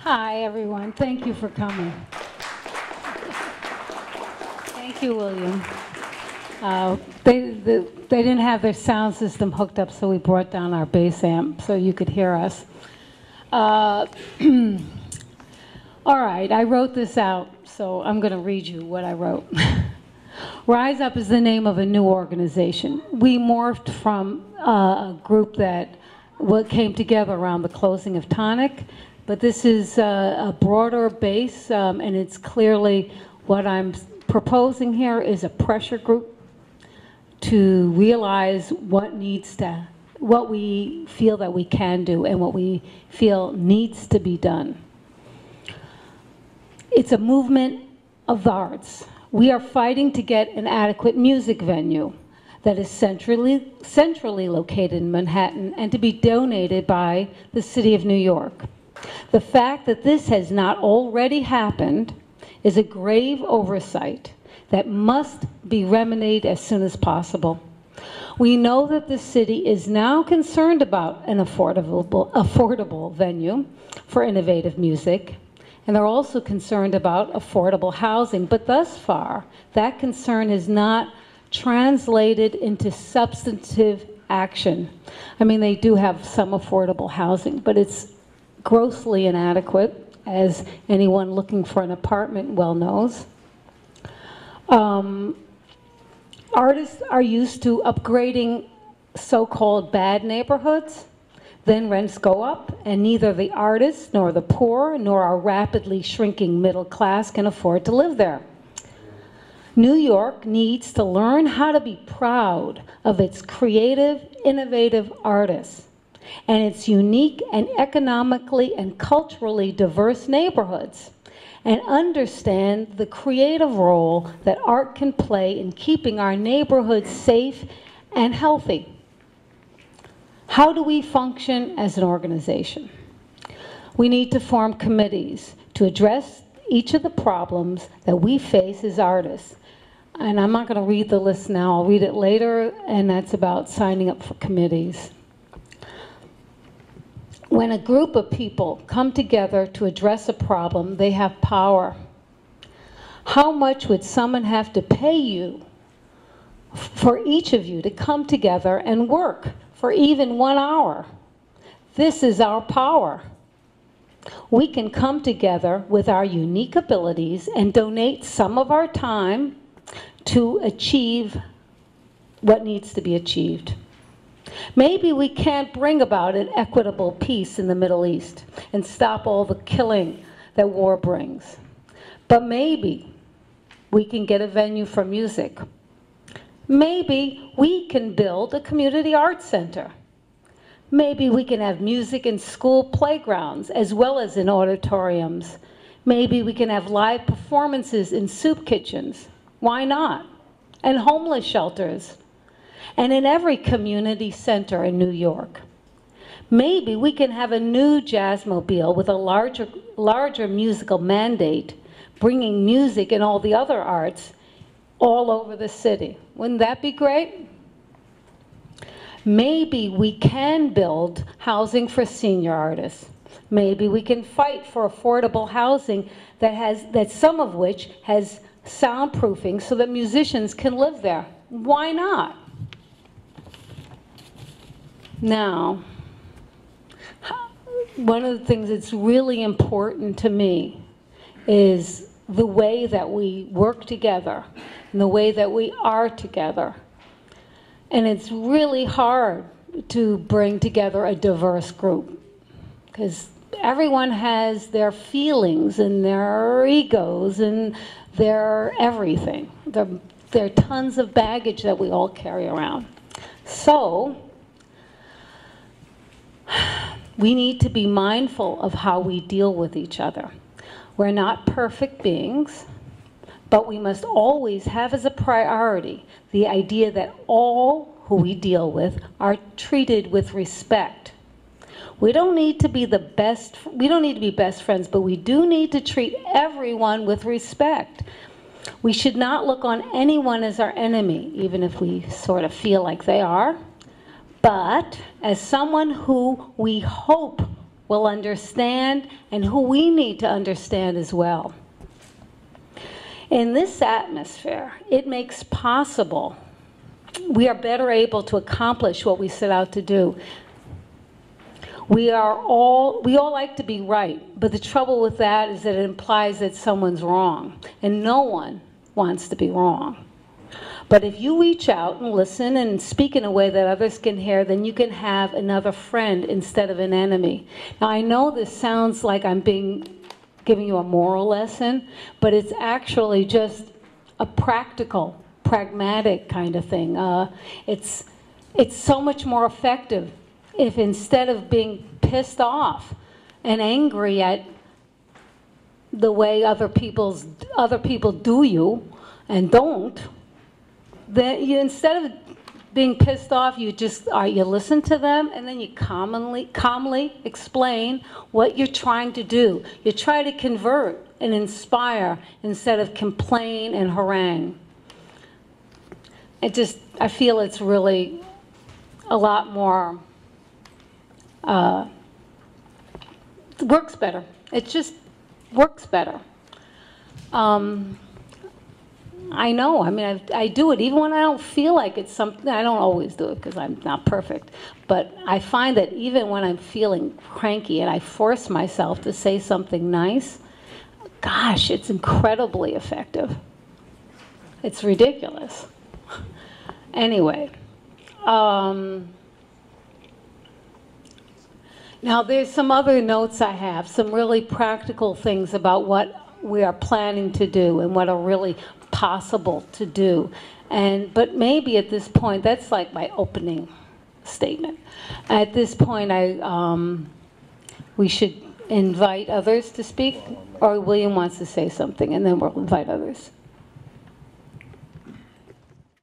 Hi, everyone. Thank you for coming. Thank you, William. They didn't have their sound system hooked up, so we brought down our bass amp so you could hear us. All right, I wrote this out, so I'm going to read you what I wrote. Rise Up is the name of a new organization. We morphed from a group that came together around the closing of Tonic, but this is a broader base, and it's clearly what I'm proposing here is a pressure group to realize what we feel that we can do and what we feel needs to be done. It's a movement of the arts. We are fighting to get an adequate music venue that is centrally located in Manhattan and to be donated by the City of New York. The fact that this has not already happened is a grave oversight that must be remedied as soon as possible. We know that the city is now concerned about an affordable venue for innovative music, and they're also concerned about affordable housing, but thus far, that concern has not translated into substantive action. I mean, they do have some affordable housing, but it's grossly inadequate, as anyone looking for an apartment well knows. Artists are used to upgrading so-called bad neighborhoods. Then rents go up, and neither the artists, nor the poor, nor our rapidly shrinking middle class can afford to live there. New York needs to learn how to be proud of its creative, innovative artists and its unique and economically and culturally diverse neighborhoods, and understand the creative role that art can play in keeping our neighborhoods safe and healthy. How do we function as an organization? We need to form committees to address each of the problems that we face as artists. And I'm not going to read the list now, I'll read it later, and that's about signing up for committees. When a group of people come together to address a problem, they have power. How much would someone have to pay you for each of you to come together and work for even 1 hour? This is our power. We can come together with our unique abilities and donate some of our time to achieve what needs to be achieved. Maybe we can't bring about an equitable peace in the Middle East and stop all the killing that war brings. But maybe we can get a venue for music. Maybe we can build a community arts center. Maybe we can have music in school playgrounds as well as in auditoriums. Maybe we can have live performances in soup kitchens. Why not? And homeless shelters. And in every community center in New York. Maybe we can have a new jazzmobile with a larger musical mandate, bringing music and all the other arts all over the city. Wouldn't that be great? Maybe we can build housing for senior artists. Maybe we can fight for affordable housing that some of which has soundproofing so that musicians can live there. Why not? Now, one of the things that's really important to me is the way that we work together and the way that we are together. And it's really hard to bring together a diverse group because everyone has their feelings and their egos and their everything. There are tons of baggage that we all carry around. So, we need to be mindful of how we deal with each other. We're not perfect beings, but we must always have as a priority the idea that all who we deal with are treated with respect. We don't need to be best friends, but we do need to treat everyone with respect. We should not look on anyone as our enemy, even if we sort of feel like they are, but as someone who we hope will understand and who we need to understand as well. In this atmosphere, it makes possible, we are better able to accomplish what we set out to do. We all like to be right, but the trouble with that is that it implies that someone's wrong, and no one wants to be wrong. But if you reach out and listen and speak in a way that others can hear, then you can have another friend instead of an enemy. Now, I know this sounds like I'm giving you a moral lesson, but it's actually just a practical, pragmatic kind of thing. It's so much more effective if instead of being pissed off and angry at the way other people do you and don't, then you, instead of being pissed off, you listen to them, and then you calmly explain what you're trying to do. You try to convert and inspire instead of complain and harangue. I feel it's really a lot more, it works better. It just works better. I know, I mean, I do it even when I don't feel like it's something. I don't always do it because I'm not perfect, but I find that even when I'm feeling cranky and I force myself to say something nice, gosh, it's incredibly effective. It's ridiculous. Anyway, now there's some other notes I have, some really practical things about what we are planning to do and what are really possible to do. But maybe at this point, that's like my opening statement. At this point, we should invite others to speak, or William wants to say something, and then we'll invite others.